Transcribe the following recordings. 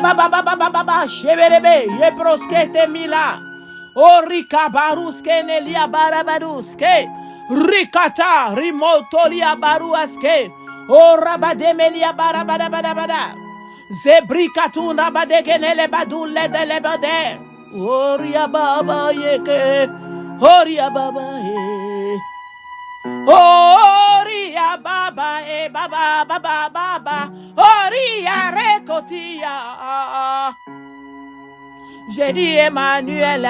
baba sheberebe yebroskete mila. Orika baruske nelia barabaruske. Rikata rimotolia baruaske. Orabademelia barabadabada. Zebrikatuna badegenele badule de lebade. Oria baba yeke. Oria baba ye. Oria baba e baba. Oria rekotia. J'ai dit Emmanuel,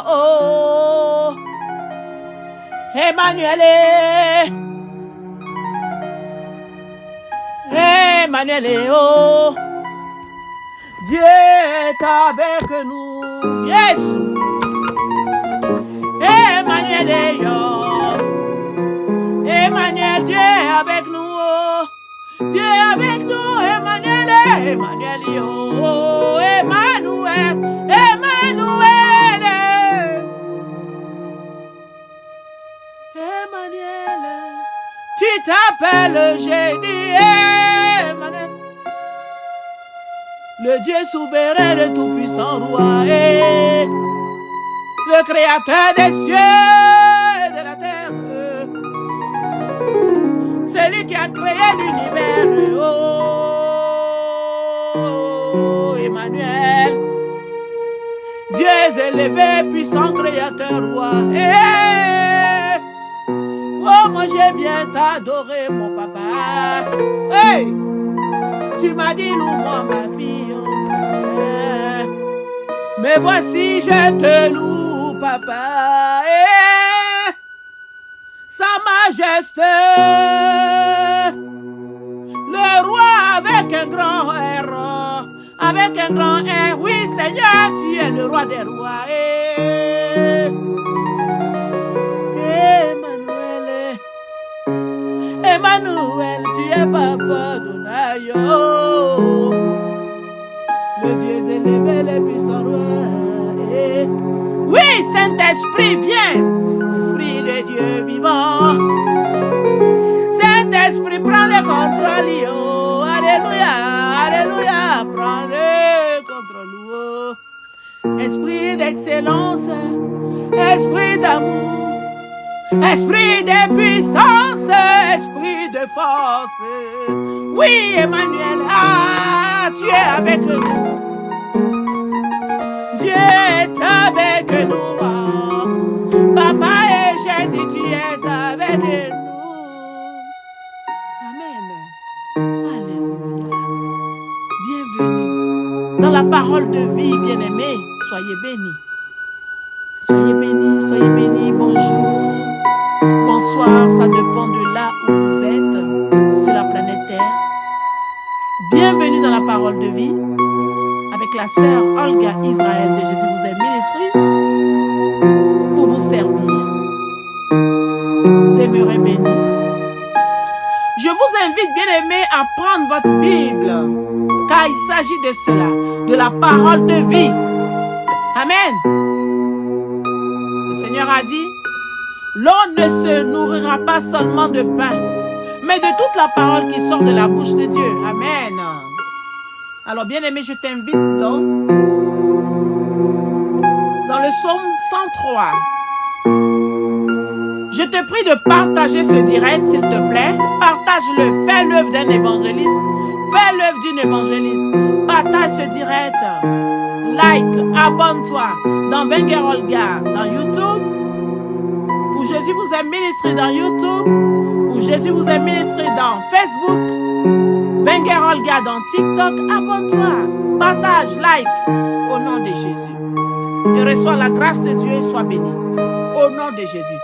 oh, Emmanuel, oh, Dieu est avec nous, yes, Emmanuel, Emmanuel, Dieu est avec nous, oh. Dieu est avec nous, Emmanuel, oh, Emmanuel. Tu t'appelles, j'ai dit Emmanuel, le Dieu souverain, le tout-puissant roi, et le créateur des cieux et de la terre, celui qui a créé l'univers, oh Emmanuel, Dieu élevé, puissant créateur roi, oh, moi je viens t'adorer, mon papa. Hey! Tu m'as dit, loue-moi ma fille, oh Seigneur. Mais voici, je te loue, papa. Hey! Sa majesté, le roi avec un grand R, avec un grand R. Oui, Seigneur, tu es le roi des rois. Hey! Emmanuel, tu es papa d'Onayo. Le Dieu élevé, le puissant roi. Oui, Saint-Esprit, viens. Esprit de Dieu vivant. Saint-Esprit, prends le contrôle. Oh, alléluia, alléluia. Prends le contrôle. Oh. Esprit d'excellence, esprit d'amour. Esprit de puissance, esprit de force. Oui, Emmanuel, tu es avec nous. Dieu est avec nous. Papa, et j'ai dit, tu es avec nous. Amen. Alléluia. Bienvenue dans la parole de vie, bien-aimés. Soyez bénis. Soyez bénis, soyez bénis. Bonjour. Bonsoir, ça dépend de là où vous êtes sur la planète Terre. Bienvenue dans la parole de vie avec la sœur Olga Israël de Jésus vous aime Ministry pour vous servir. Demeurez bénis. Je vous invite, bien-aimés, à prendre votre Bible car il s'agit de cela, de la parole de vie. Amen. Le Seigneur a dit: l'homme ne se nourrira pas seulement de pain, mais de toute la parole qui sort de la bouche de Dieu. Amen. Alors, bien-aimé, je t'invite dans le psaume 103. Je te prie de partager ce direct, s'il te plaît. Partage-le. Fais l'œuvre d'un évangéliste. Fais l'œuvre d'une évangéliste. Partage ce direct. Like, abonne-toi dans Wenger Olga, dans YouTube. Où Jésus vous aime Ministry dans YouTube, où Jésus vous aime Ministry dans Facebook, Wenger Olga dans TikTok. Abonne-toi, partage, like, au nom de Jésus. Tu reçois la grâce de Dieu et sois béni. Au nom de Jésus,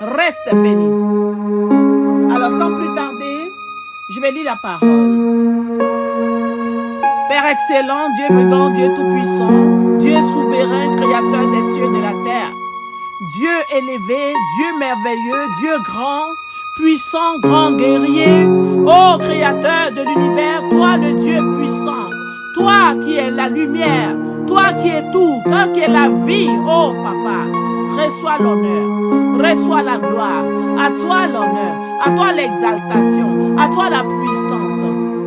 reste béni. Alors sans plus tarder, je vais lire la parole. Père excellent, Dieu vivant, Dieu tout-puissant, Dieu souverain, créateur des cieux et de la terre. Dieu élevé, Dieu merveilleux, Dieu grand, puissant, grand guerrier, ô créateur de l'univers, toi le Dieu puissant, toi qui es la lumière, toi qui es tout, toi qui es la vie, ô papa, reçois l'honneur, reçois la gloire, à toi l'honneur, à toi l'exaltation, à toi la puissance,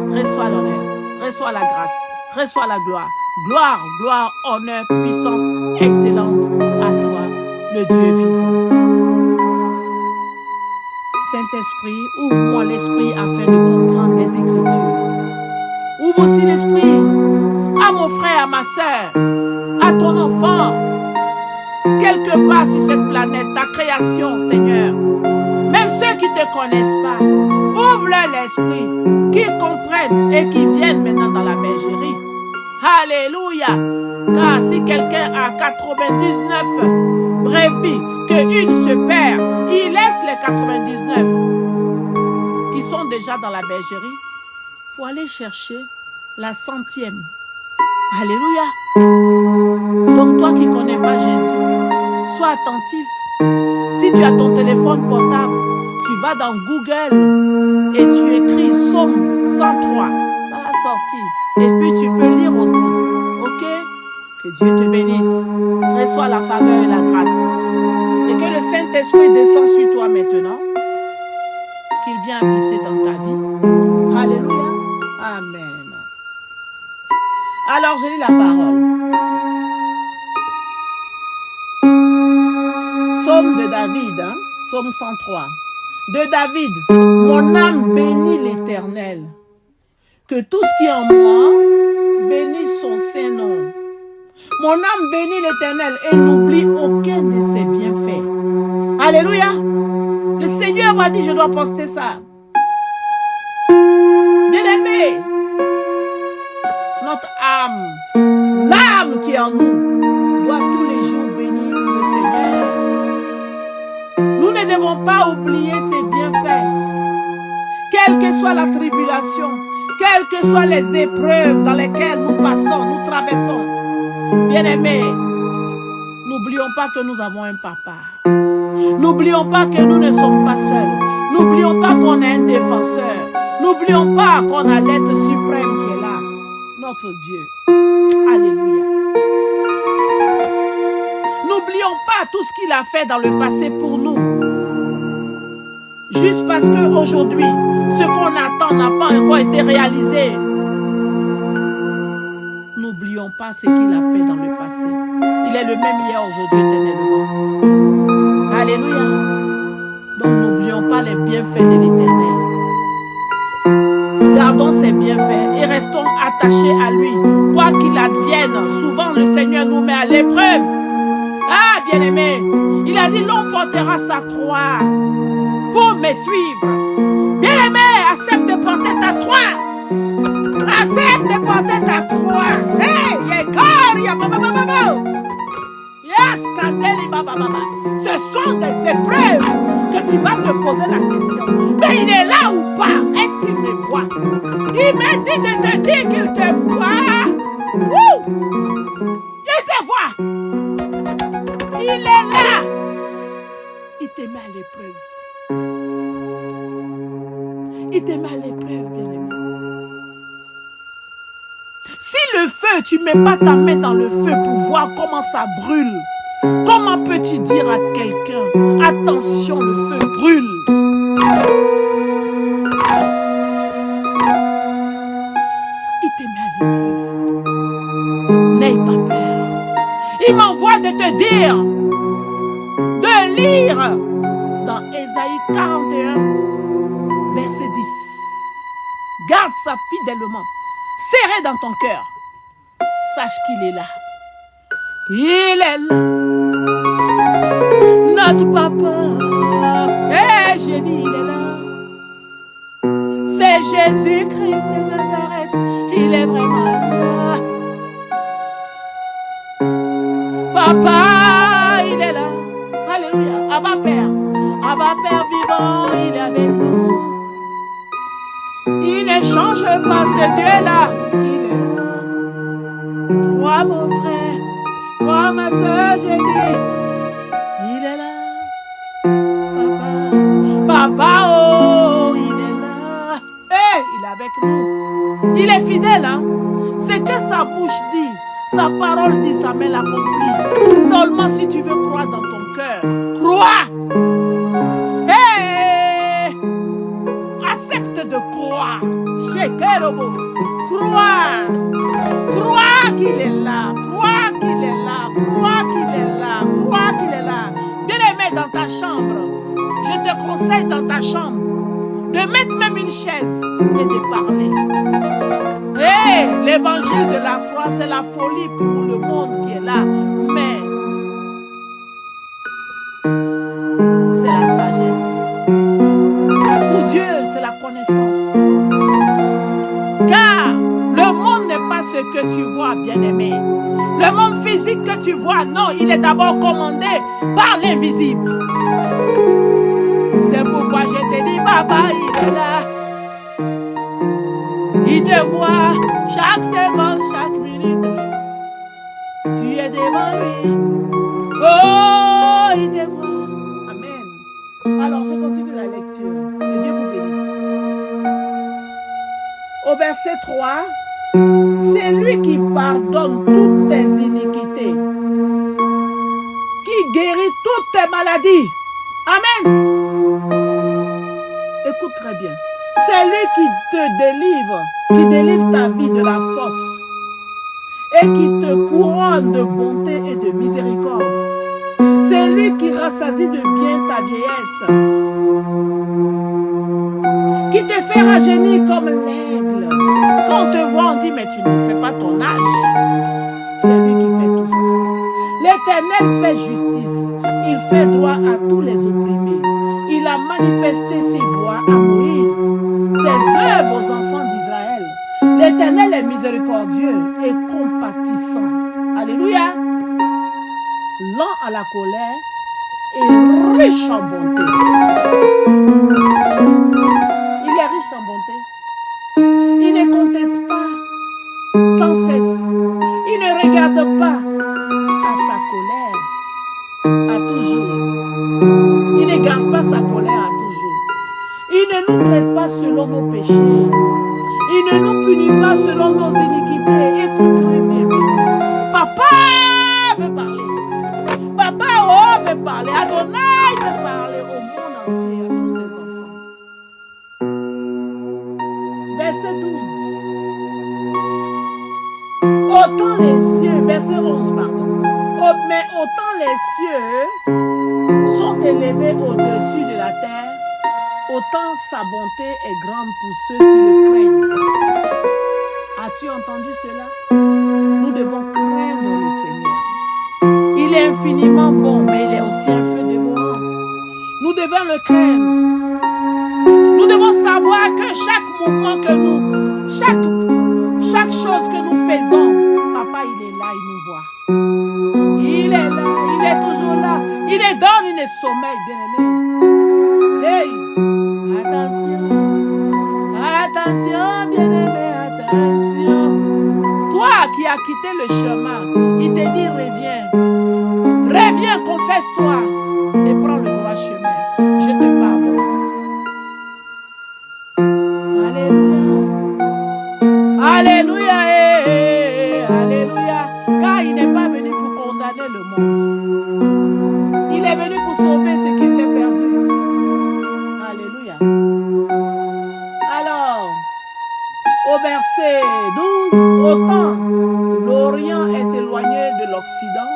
reçois l'honneur, reçois la grâce, reçois la gloire. Gloire, gloire, honneur, puissance, excellente à toi, le Dieu vivant. Saint-Esprit, ouvre-moi l'esprit afin de comprendre les Écritures. Ouvre aussi l'esprit à mon frère, à ma soeur, à ton enfant, quelque part sur cette planète, ta création, Seigneur. Même ceux qui ne te connaissent pas, ouvre-leur l'esprit, qu'ils comprennent et qu'ils viennent maintenant dans la bergerie. Alléluia! Car si quelqu'un a 99 brebis, qu'une se perd, il laisse les 99 qui sont déjà dans la bergerie pour aller chercher la 100e. Alléluia! Donc toi qui ne connais pas Jésus, sois attentif. Si tu as ton téléphone portable, tu vas dans Google et tu écris Psaume 103. Ça va sortir. Et puis tu peux lire aussi. Ok? Que Dieu te bénisse. Reçois la faveur et la grâce. Et que le Saint-Esprit descende sur toi maintenant. Qu'il vienne habiter dans ta vie. Alléluia. Amen. Alors je lis la parole. Psaume de David, hein? Psaume 103. De David, mon âme bénit l'Éternel. Que tout ce qui est en moi bénisse son Saint-Nom. Mon âme bénit l'Éternel et n'oublie aucun de ses bienfaits. Alléluia. Le Seigneur m'a dit, je dois poster ça. Bien-aimé, notre âme, l'âme qui est en nous, doit tous les jours bénir le Seigneur. Nous ne devons pas oublier ses bienfaits. Quelle que soit la tribulation, quelles que soient les épreuves dans lesquelles nous passons, nous traversons. Bien-aimés, n'oublions pas que nous avons un papa. N'oublions pas que nous ne sommes pas seuls. N'oublions pas qu'on est un défenseur. N'oublions pas qu'on a l'être suprême qui est là, notre Dieu. Alléluia. N'oublions pas tout ce qu'il a fait dans le passé pour nous. Juste parce qu'aujourd'hui, ce qu'on attend n'a pas encore été réalisé. N'oublions pas ce qu'il a fait dans le passé. Il est le même hier, aujourd'hui, éternellement. Alléluia. Donc n'oublions pas les bienfaits de l'Éternel. Gardons ses bienfaits et restons attachés à lui. Quoi qu'il advienne, souvent le Seigneur nous met à l'épreuve. Ah, bien-aimé, il a dit l'on portera sa croix pour me suivre. Bien-aimé, accepte de porter ta croix. Accepte de porter ta croix. Hey, yes, ce sont des épreuves que tu vas te poser la question. Mais il est là ou pas? Est-ce qu'il me voit? Il m'a dit de te dire qu'il te voit. Il te voit. Il est là. Il te met à l'épreuve. Il te met à l'épreuve, bien-aimé. Si le feu, tu ne mets pas ta main dans le feu pour voir comment ça brûle, comment peux-tu dire à quelqu'un, attention, le feu brûle? Il te met à l'épreuve. N'aie pas peur. Il m'envoie de te dire, de lire dans Ésaïe 41, verset 10. Garde ça fidèlement, serré dans ton cœur. Sache qu'il est là. Il est là. Notre papa. Eh, j'ai dit, il est là. C'est Jésus-Christ de Nazareth. Il est vraiment là. Papa, il est là. Alléluia. Abba Père. Abba Père vivant, il est avec nous. Il ne change pas, ce Dieu-là. Il est là. Crois mon frère. Crois ma soeur, je dis. Il est là. Papa. Papa, oh, il est là. Hey, il est avec nous. Il est fidèle, hein. C'est que sa bouche dit. Sa parole dit, sa main l'accomplit. Seulement si tu veux croire dans ton cœur, crois. Hey! Accepte de croire. Shekerobo. Crois. Crois qu'il est là. Crois qu'il est là. Crois qu'il est là. Crois qu'il est là. Bien-aimé, dans ta chambre, je te conseille dans ta chambre de mettre même une chaise et de parler. Hey, l'évangile de la croix, c'est la folie pour le monde qui est là. Mais c'est la sagesse. Pour Dieu, c'est la connaissance. Car le monde n'est pas ce que tu vois, bien-aimé. Le monde physique que tu vois, non, il est d'abord commandé par l'invisible. C'est pourquoi je te dis, papa, il est là. Il te voit chaque seconde, chaque minute. Tu es devant lui. Oh, il te voit. Amen. Alors, je continue la lecture. Que Dieu vous bénisse. Au verset 3, c'est lui qui pardonne toutes tes iniquités, qui guérit toutes tes maladies. Amen. Écoute très bien. C'est lui qui te délivre ta vie de la fosse et qui te couronne de bonté et de miséricorde. C'est lui qui rassasie de bien ta vieillesse, qui te fait rajeunir comme l'aigle. Quand on te voit, on dit, mais tu ne fais pas ton âge. C'est lui qui fait tout ça. L'Éternel fait justice. Il fait droit à tous les opprimés. Il a manifesté ses voies à Moïse, ses œuvres aux enfants d'Israël. L'Éternel est miséricordieux et compatissant. Alléluia. Lent à la colère et riche en bonté. Il est riche en bonté. Il ne conteste pas sans cesse. Il ne regarde pas à sa colère à toujours. Il ne garde pas sa colère à toujours. Il ne nous traite pas selon nos péchés. Il ne nous punit pas selon nos iniquités. Écoute très bien. Papa veut parler. Papa veut parler. Adonai veut parler au monde entier, à tous ses enfants. Verset 12. Autant les cieux, verset 11, pardon. Mais autant les cieux sont élevés au-dessus de la terre, autant sa bonté est grande pour ceux qui le craignent. As-tu entendu cela? Nous devons craindre le Seigneur. Il est infiniment bon, mais il est aussi un feu dévorant. Nous devons le craindre. Nous devons savoir que chaque mouvement que nous, chaque chose que nous faisons, papa, il est là, il nous voit. Il est là, il est toujours là. Il est dans une sommeil, bien-aimé. Hey, attention, attention, bien-aimé, attention. Toi qui as quitté le chemin, il te dit reviens. Reviens, confesse-toi et prends le droit chemin. Je te pardonne. Alléluia. Alléluia. Alléluia. Car il n'est pas venu pour condamner le monde. Il est venu pour sauver ce qui était perdu. Alléluia. Alors, au verset 12, autant l'Orient est éloigné de l'Occident,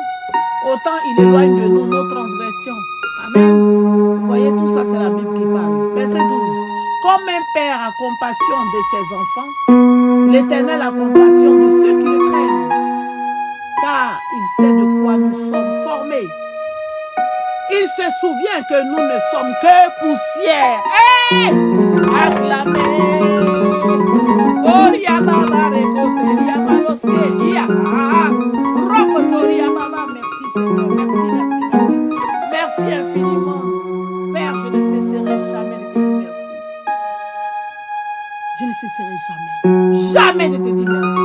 autant il éloigne de nous nos transgressions. Amen. Vous voyez, tout ça, c'est la Bible qui parle. Verset 12. Comme un père a compassion de ses enfants, l'Éternel a compassion de ceux qui le craignent. Car il sait de quoi nous sommes formés. Il se souvient que nous ne sommes que poussière. Hey! Acclamez! Oria Baba Rekoteria Baloskeria. Rokotoria Baba. Merci Seigneur. Merci, merci, merci. Merci infiniment. Père, je ne cesserai jamais de te dire merci. Je ne cesserai jamais de te dire merci.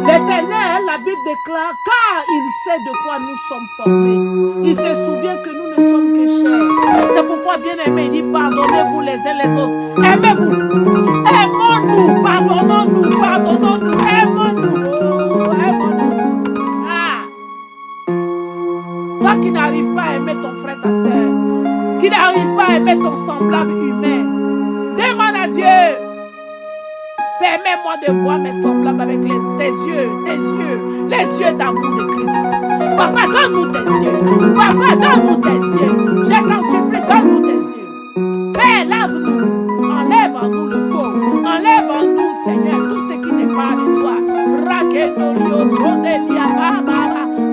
L'Éternel, la Bible déclare, car il sait de quoi nous sommes formés. Il se souvient que nous ne sommes que chairs. C'est pourquoi, bien-aimé, il dit, pardonnez-vous les uns les autres. Aimez-vous. Aimons-nous. Pardonnons-nous. Pardonnons-nous. Aimons-nous. Oh, aimons-nous. Ah. Toi qui n'arrives pas à aimer ton frère, ta soeur, qui n'arrive pas à aimer ton semblable humain, Permets-moi de voir mes semblables avec tes yeux, les yeux d'amour de Christ. Papa, donne-nous tes yeux. Papa, donne-nous tes yeux. Je t'en supplie, donne-nous tes yeux. Père, lave-nous. Enlève en nous le faux. Enlève en nous, Seigneur, tout ce qui n'est pas de toi.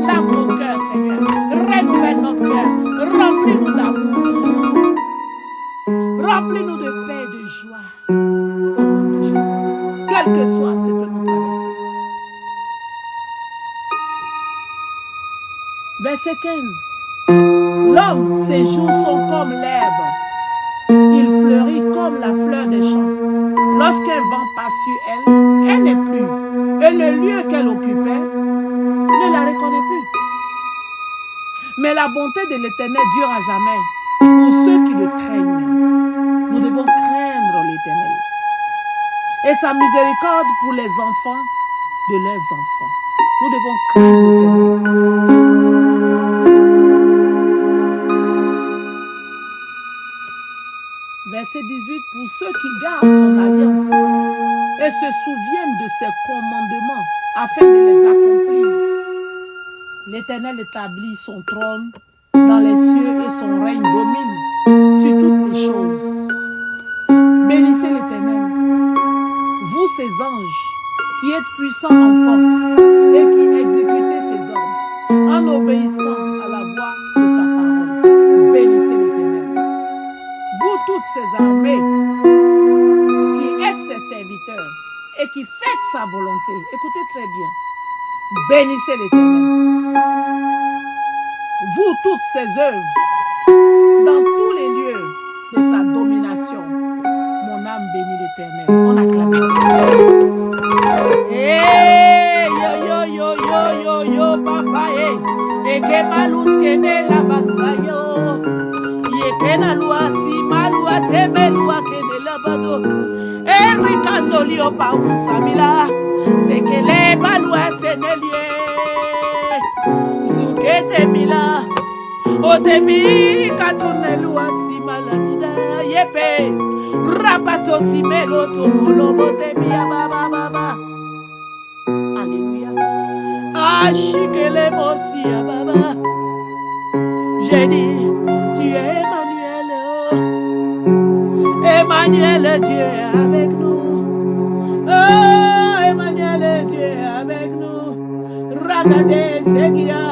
Lave nos cœurs, Seigneur. Renouvelle notre cœur. Remplis-nous d'amour. Remplis-nous de paix et de joie. Au nom de Jésus. Quel que soit ce que nous traversons. Verset 15. L'homme, ses jours sont comme l'herbe. Il fleurit comme la fleur des champs. Lorsqu'un vent passe sur elle, elle n'est plus. Et le lieu qu'elle occupait ne la reconnaît plus. Mais la bonté de l'Éternel dure à jamais. Pour ceux qui le craignent, nous devons craindre l'Éternel. Et sa miséricorde pour les enfants de leurs enfants. Nous devons craindre l'Éternel. Verset 18, pour ceux qui gardent son alliance et se souviennent de ses commandements afin de les accomplir. L'Éternel établit son trône dans les cieux et son règne domine sur toutes les choses. Bénissez l'Éternel, vous ses anges, qui êtes puissants en force et qui exécutez ses ordres en obéissant à la voix de sa parole. Bénissez l'Éternel. Vous toutes ces armées qui êtes ses serviteurs et qui faites sa volonté. Écoutez très bien. Bénissez l'Éternel. Vous toutes ces œuvres dans tous les lieux de sa domination. Mon âme bénit l'Éternel. On acclame. Hey, yo, yo, yo, yo, yo, yo, papa, hey. Et que malus que ne la balua yo. Ye que na lua si malua te melua que ne la bado. Et ricando lio pa usamila. C'est que les balua se ne lie. Zuke te mila. O te mi katune lua si malanuda. Yepe. Rapato si melo to molobo te bia baba baba. Alléluia. Achikele mosia baba. J'ai dit, tu es Emmanuel. Oh. Emmanuel, Dieu est avec nous. Oh, Emmanuel, Dieu est avec nous. Ragade Segia.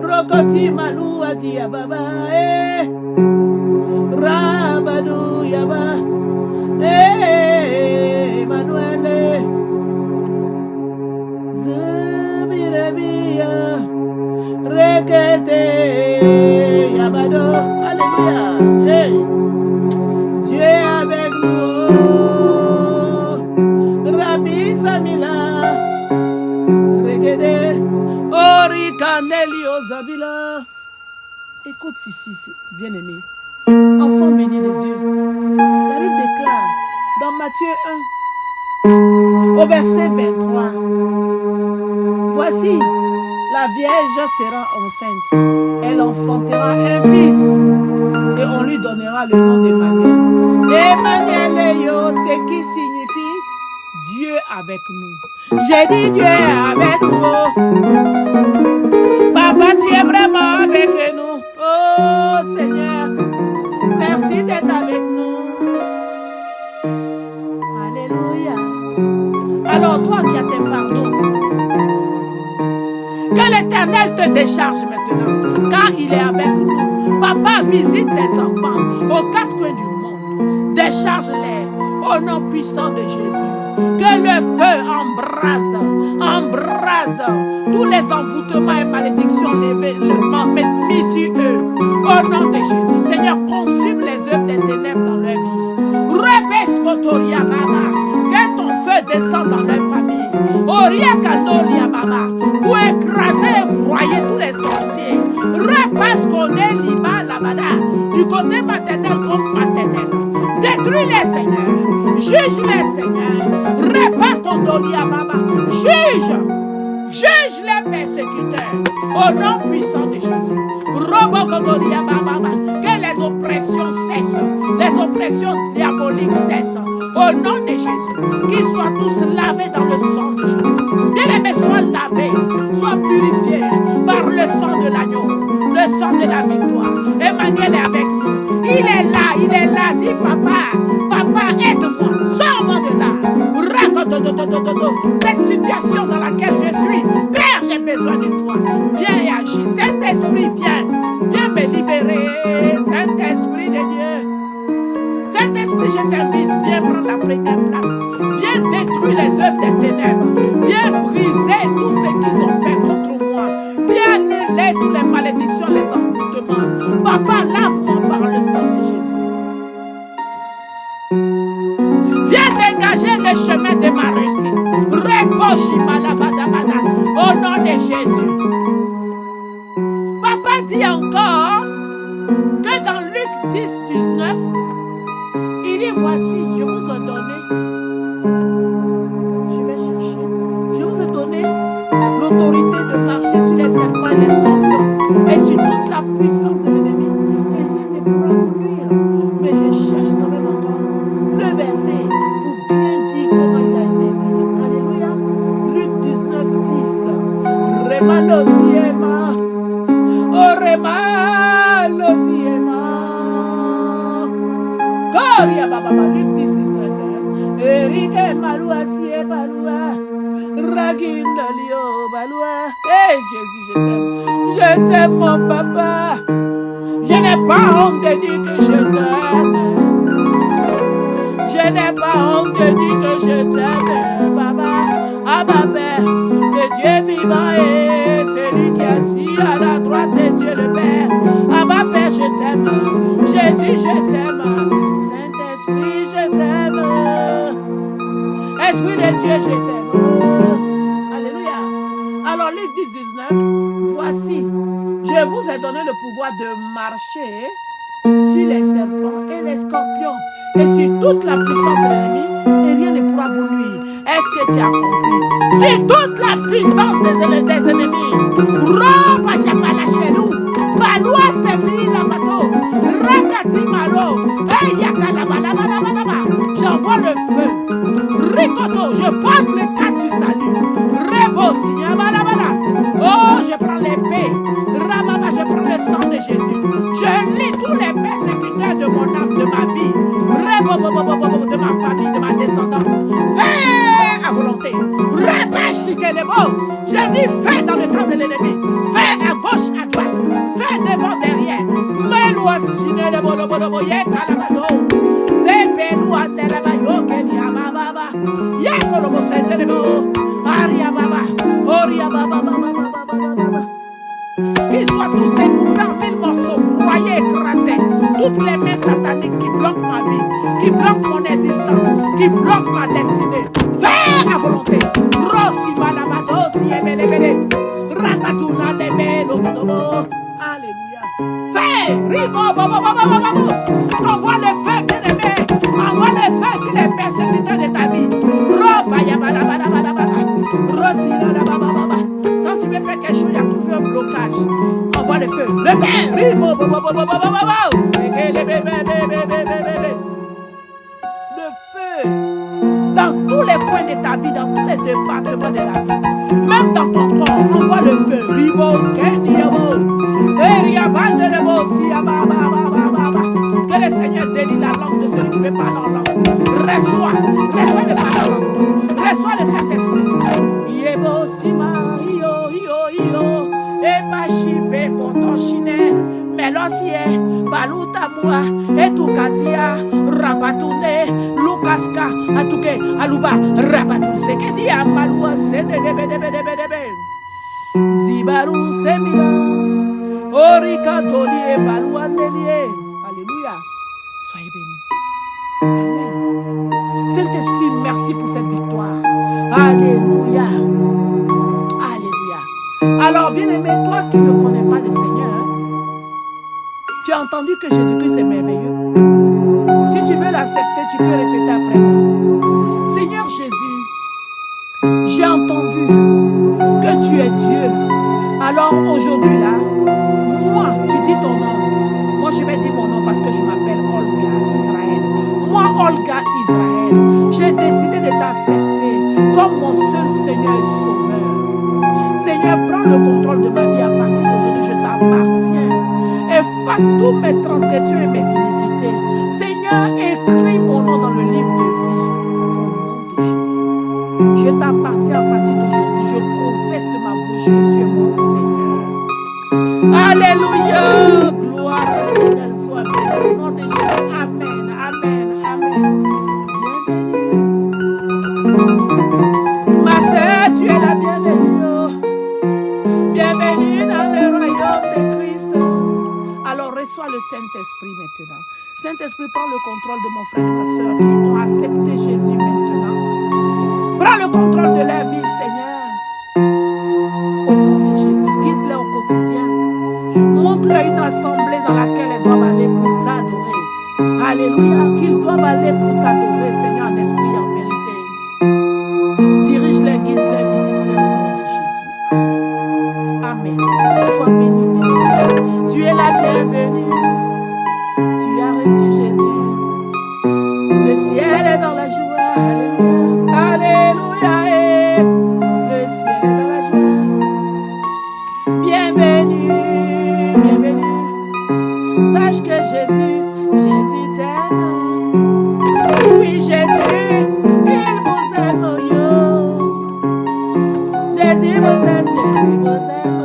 Rokoti Malou Adia Baba. Rabadou Yaba. Emmanuel. Zubirebia. Rekete Yabado. Alléluia. Hey. Dieu est avec nous. Rabbi Samila. Rekete. Ori Canelio Zabila. Écoute ici, bien-aimé. Enfant béni de Dieu. La Bible déclare dans Matthieu 1, au verset 23. Voici, la vierge sera enceinte. Elle enfantera un fils. Et on lui donnera le nom d'Emmanuel. Emmanuel, yo, c'est qui signifie Dieu avec nous. J'ai dit Dieu est avec nous. Papa, tu es vraiment avec nous. Oh Seigneur, merci d'être avec nous. Alléluia. Alors toi qui as tes fardeaux, que l'Éternel te décharge maintenant, car il est avec nous. Papa, visite tes enfants aux quatre coins du monde. Décharge-les au nom puissant de Jésus. Que le feu embrase tous les envoûtements et malédictions mis sur eux. Au nom de Jésus, Seigneur, consume les œuvres des ténèbres dans leur vie. Rebescotoria Baba, que ton feu descende dans leur famille. Oria Canolia Baba, pour écraser et broyer tous les sorciers. Repasconer Liba Labada, du côté maternel comme paternel. Détruis-les, Seigneur. Juge-les, Seigneur. Repacondolia Baba, juge les persécuteurs. Au nom puissant de Jésus. Que les oppressions cessent. Les oppressions diaboliques cessent. Au nom de Jésus, qu'ils soient tous lavés dans le sang de Jésus. Bien-aimés, sois lavés, sois purifiés par le sang de l'agneau, le sang de la victoire. Emmanuel est avec nous. Il est là, dis papa, papa aide-moi, sors-moi de là. Cette situation dans laquelle je suis, Père, j'ai besoin de toi. Viens et agis. Saint-Esprit, viens me libérer. Saint-Esprit de Dieu. Saint-Esprit, je t'invite, viens prendre la première place. Viens détruire les œuvres des ténèbres. Viens briser tout ce qu'ils ont fait contre moi. Viens annuler toutes les malédictions, les envoûtements. Papa, lave-moi par le sang de Jésus. Viens dégager le chemin de ma réussite. Au nom de Jésus. Papa dit encore que dans Luc 10, 19, il dit voici, je vous ai donné. Je vais chercher. Je vous ai donné l'autorité de marcher sur les serpents et les scorpions et sur toute la puissance de l'ennemi. Et rien ne pourra vous nuire. Mais je cherche quand même encore le verset pour bien dire comment il a été dit. Alléluia. Luc 19, 10. Remalo siema. Oh remalo siema. Gloria baba. Luc 10, 19. Erike malua sie balua. Raginda lio balua. Eh Jésus, je t'aime mon papa. Je n'ai pas honte de dire que je t'aime. Je n'ai pas honte de dire que je t'aime, papa. Ah, papa, le Dieu vivant est celui qui est assis à la droite de Dieu le Père. Ah, papa, je t'aime. Jésus, je t'aime. Saint-Esprit, je t'aime. Esprit de Dieu, je t'aime. Alléluia. Alors, Luc 10, 19, voici, je vous ai donné le pouvoir de marcher sur les serpents et les scorpions et sur toute la puissance de l'ennemi et rien ne pourra vous nuire. Est-ce que tu as compris? Sur toute la puissance des ennemis. Roba japala chez nous. Baloua sebi la bateau. Rakati malo. Eyakala balabalaba. J'envoie le feu. Ricoto, je porte le casque du salut. Rebo siyabalabala. Oh, je prends l'épée. Rababa, je prends le sang de Jésus. Je lis tous les persécuteurs de mon âme, de ma vie. Rebo, de ma famille, de ma descendance. Fais à volonté. Repêche les mots. Je dis fais dans le camp de l'ennemi. Fais à gauche, à droite. Fais devant, derrière. Meloua sine le bolo ye kalabado. Zepelua de la bayo kenya baba. Yakolobo sente le bo. Aria baba. Oria baba baba. Qu'ils soient tous découpés en mille morceaux, broyés, écrasés. Toutes les mains sataniques qui bloquent ma vie, qui bloquent mon existence, qui bloquent ma destinée. Fais à volonté. Rossi malabado si ebelebele. Rakatuna lebelo bodobo. Alléluia. Fais. Ribo bobo. Envoie le feu, bien-aimé. Envoie le feu sur les persécuteurs de ta vie. Roba yabalabala. Rossi baba. Quand tu veux faire quelque chose, il y a toujours un blocage. Envoie le feu. Le feu. Ribo le feu. Dans tous les coins de ta vie, dans tous les départements de la vie. Même dans ton corps, envoie le feu. Que le Seigneur délie la langue de celui qui veut parler en langue. Reçois le parler en langue. Reçois le Saint-Esprit. Yebo sima yo. Eba shibe koto shine. Melosie, baluta mua, etukatia, rabatune, lukaska, atuke, aluba, rabatu seketia, malua, sedebedebedebedebe. Zibaru semida, orika tolie, balua nelie. Alléluia. Soyez bénis. Amen. Saint-Esprit, merci pour cette victoire. Alléluia. Alléluia. Alors, bien-aimé, toi qui ne connais pas le Seigneur, tu as entendu que Jésus-Christ est merveilleux. Si tu veux l'accepter, tu peux répéter après moi. Seigneur Jésus, j'ai entendu que tu es Dieu. Alors aujourd'hui là, moi, tu dis ton nom. Moi, je vais dire mon nom parce que je m'appelle Olga Israël. Moi, Olga Israël, j'ai décidé de t'accepter comme mon seul Seigneur et Sauveur. Seigneur, prends le contrôle de ma vie à partir d'aujourd'hui, je t'appartiens. Efface toutes mes transgressions et mes iniquités. Seigneur, écris mon nom dans le livre de vie. Au nom de Jésus. Je t'appartiens à partir d'aujourd'hui. Je confesse de ma bouche que tu es mon Seigneur. Alléluia. Gloire à l'Éternel soit béni. Au nom de Jésus. Amen. Amen. Amen. Bienvenue. Ma sœur, tu es la bienvenue. Bienvenue dans le royaume de Christ. Alors reçois le Saint-Esprit maintenant. Saint-Esprit, prends le contrôle de mon frère et ma soeur qui ont accepté Jésus maintenant. Prends le contrôle de leur vie, Seigneur. Au nom de Jésus, guide-les au quotidien. Montre-leur une assemblée dans laquelle elles doivent aller pour t'adorer. Alléluia, qu'ils doivent aller pour t'adorer, Seigneur, en esprit et en vérité. Dirige-les, guide-les, visite-les au nom de Jésus. Amen. Sois béni, bien. Tu es la bienvenue. Tu as reçu Jésus. Le ciel est dans la joie. Alléluia. Alléluia. Et le ciel est dans la joie. Bienvenue. Bienvenue. Sache que Jésus t'aime. Oui, Jésus, il vous aime. Yo. Jésus vous aime. Jésus vous aime.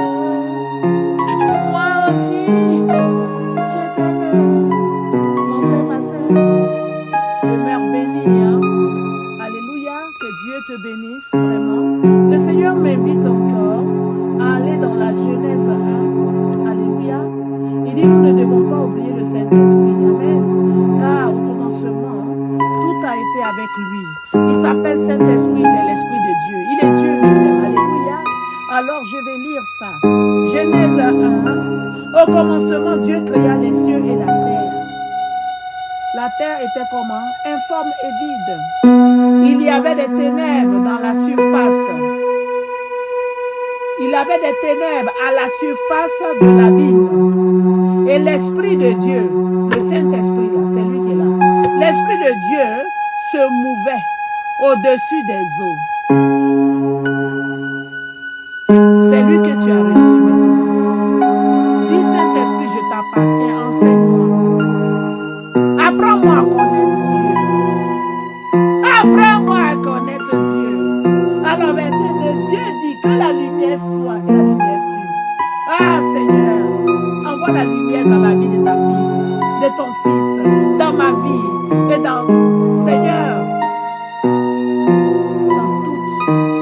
Moi aussi, je t'aime. Mon frère, ma soeur, demeure béni. Hein? Alléluia, que Dieu te bénisse vraiment. Le Seigneur m'invite encore à aller dans la Genèse 1. Alléluia. Il dit, nous ne devons pas oublier le Saint-Esprit. Amen. Car au commencement, tout a été avec lui. Il s'appelle Saint-Esprit, il est l'Esprit de Dieu. Il est Dieu lui-même. Alléluia. Alors je vais lire ça. Genèse 1. Au commencement, Dieu créa les cieux et la terre. La terre était comment? Informe et vide. Il y avait des ténèbres dans la surface. Il y avait des ténèbres à la surface de l'abîme. Et l'Esprit de Dieu, le Saint-Esprit là, c'est lui qui est là. L'Esprit de Dieu se mouvait au-dessus des eaux. C'est lui que tu as reçu maintenant. Dis Saint-Esprit, je t'appartiens, enseigne-moi. Apprends-moi à connaître Dieu. Apprends-moi à connaître Dieu. Alors verset 2, Dieu dit que la lumière soit et la lumière fut. Ah Seigneur, envoie la lumière dans la vie de ta fille, de ton fils, dans ma vie et dans, Seigneur, dans toute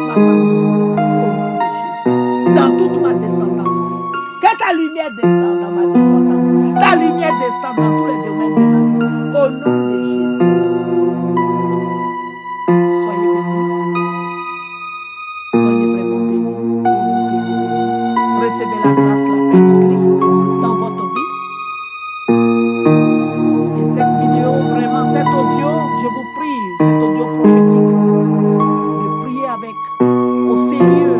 ma famille, dans toute ma descendance. Que ta lumière descende dans ma descendance. Ta lumière descende dans tous les domaines de ma vie. Au nom de Jésus. Soyez bénis. Soyez vraiment bénis. Bénis. Recevez la grâce, la paix du Christ dans votre vie. Et cette vidéo, vraiment, cet audio, je vous prie, cet audio prophétique, de prier avec au sérieux.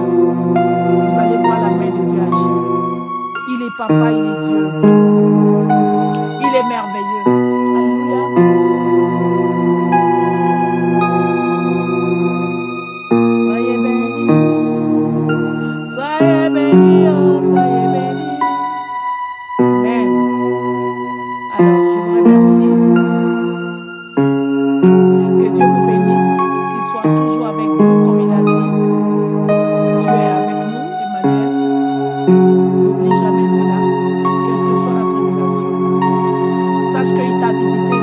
Vous allez voir la main de Dieu agir. Il est papa, il est Dieu. Il est merveilleux. Alléluia. Soyez bénis. Soyez bénis, oh, soyez bénis. Amen. Alors, je vous remercie. Que Dieu vous bénisse, qu'il soit toujours avec vous, comme il a dit. Dieu est avec nous, Emmanuel. N'oublie jamais cela, quelle que soit la tribulation. Sache qu'il t'a visité.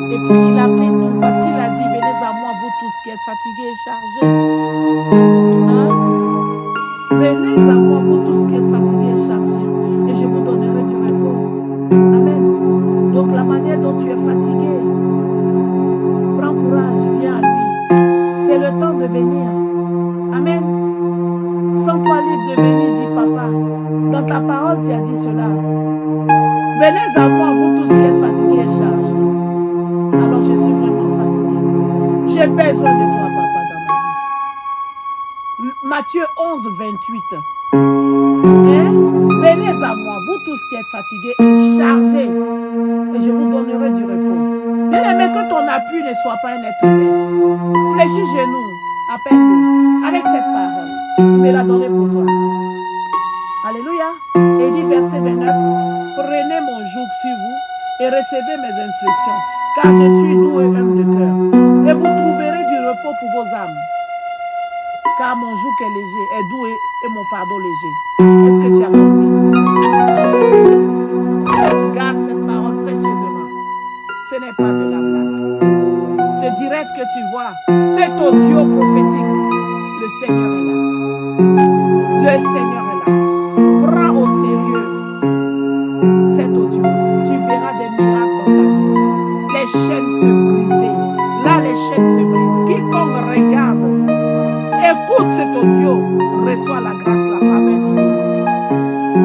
Et puis il a pris tout, parce qu'il a dit, venez à moi, vous tous qui êtes fatigués et chargés. Hein? Venez à moi, vous tous qui êtes fatigués et chargés, et je vous donnerai du repos. Amen. Donc la manière dont tu es fatigué, prends courage, viens à lui. C'est le temps de venir. Amen. Sens-toi libre de venir, dit papa. Dans ta parole, tu as dit cela. Venez à moi, vous tous qui êtes fatigués et chargés. Alors je suis vraiment fatigué. J'ai besoin de toi, papa, dans ma vie. Matthieu 11, 28. Hein? Venez à moi, vous tous qui êtes fatigués et chargés, et je vous donnerai du repos. Bien-aimé, que ton appui ne soit pas un être humain. Fléchis genoux, appelle-le avec cette parole. Il me l'a donné pour toi. Alléluia. Et il dit, verset 29, prenez mon joug sur vous et recevez mes instructions, car je suis doux et humble de cœur. Et vous trouverez du repos pour vos âmes. Car mon joug est léger, est doux et mon fardeau léger. Est-ce que tu as compris? Garde cette parole précieusement. Ce n'est pas de la blague. Ce direct que tu vois, cet audio prophétique, le Seigneur est là. Le Seigneur est là. Prends au sérieux cet audio. Tu verras des miracles dans ta vie. Les chaînes se briser. Là, les chaînes se brisent. Quiconque regarde, écoute cet audio, reçoit la grâce, la faveur divine.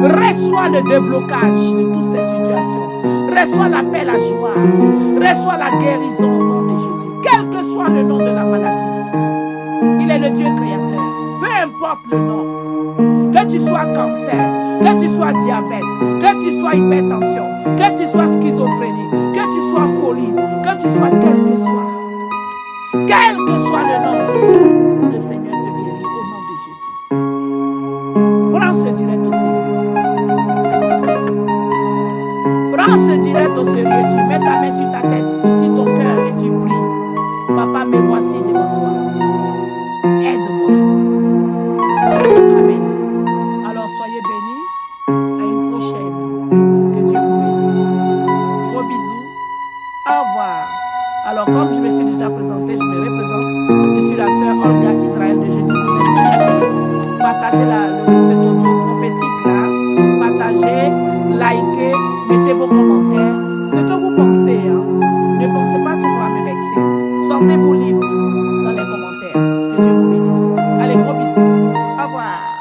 Reçois le déblocage de toutes ces situations. Reçois l'appel à joie. Reçois la guérison au nom de Jésus. Quel que soit le nom de la maladie, il est le Dieu créateur. Peu importe le nom. Que tu sois cancer, que tu sois diabète, que tu sois hypertension, que tu sois schizophrénie, que tu sois folie, que tu sois quel que soit le nom, le Seigneur te guérit au nom de Jésus. Prends ce direct au sérieux. Prends ce direct au sérieux. Tu mets ta main sur ta tête, sur ton cœur et tu pries. Papa, me voici devant toi. Aide-moi. Amen. Alors soyez bénis. À une prochaine. Que Dieu vous bénisse. Gros bisous. Au revoir. Alors comme je me suis déjà présentée, je me représente. Je suis la sœur Olga Israël de Jésus vous aime ministre. Partagez cet audio prophétique là. Partagez, likez, mettez vos commentaires. Ce que vous pensez, hein. Ne pensez pas que ça va me vexer. Sentez-vous libre dans les commentaires. Que Dieu vous bénisse. Allez, gros bisous. Au revoir.